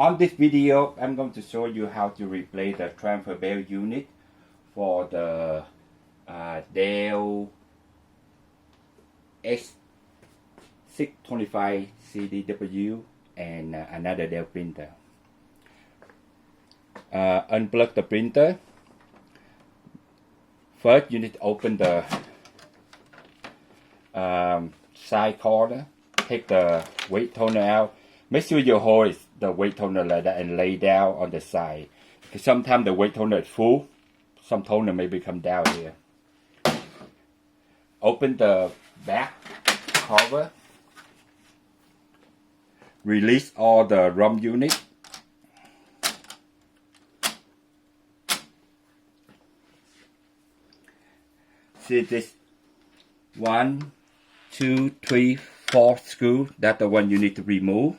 On this video, I'm going to show you how to replace the transfer bell unit for the Dell H625cdw and another Dell printer. Unplug the printer. First, you need to open the side corner. Take the weight toner out. Make sure you hold the weight toner like that and lay down on the side. Because sometimes the weight toner is full. Some toner may come down here. Open the back cover. Release all the ROM unit. See this 1, 2, 3, 4 screw. That's the one you need to remove.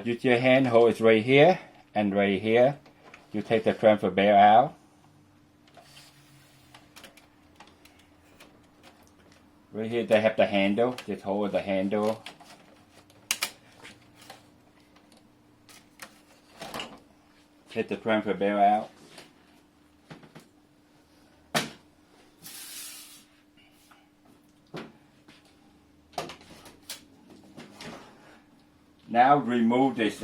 Use your hand, hold it right here and right here. You take the transfer bell out. Right here they have the handle. Just hold the handle. Take the transfer bell out. Now remove this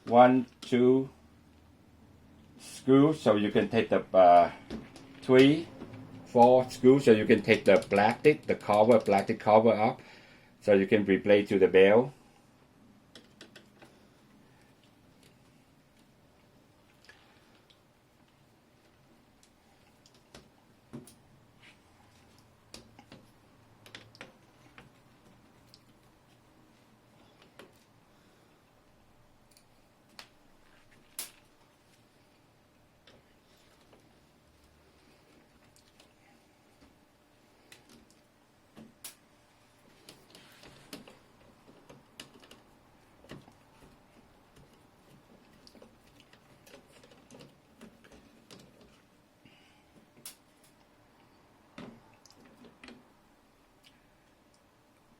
1, 2 screws, so you can take the 3, 4 screws, so you can take the plastic cover up, so you can replace to the bell.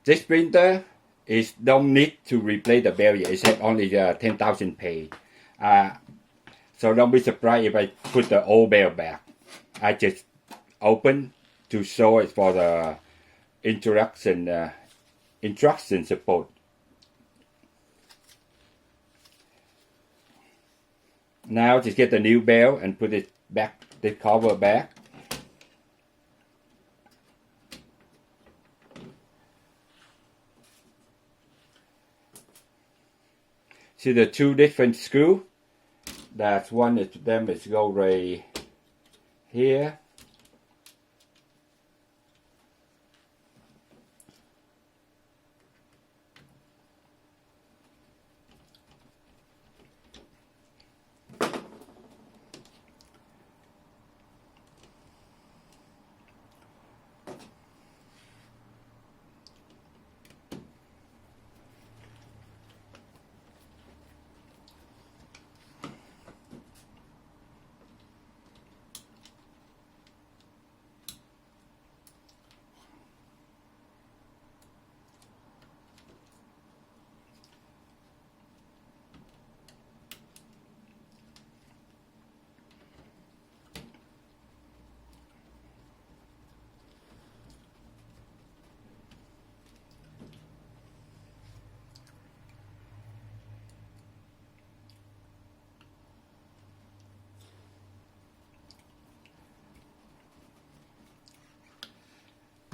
This printer don't need to replace the bell yet. It has only 10,000 page. So don't be surprised if I put the old bell back. I just open to show it for the instruction support. Now just get the new bell and put it back, the cover back. See the two different screws. That's one of them is go right here.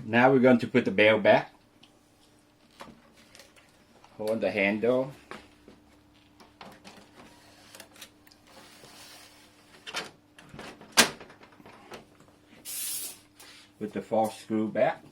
Now we're going to put the bell back. Hold the handle. Put the false screw back.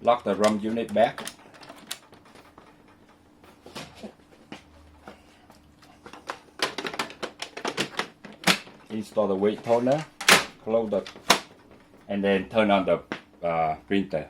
Lock the ROM unit back. Install the weight toner, close the, and then turn on the printer.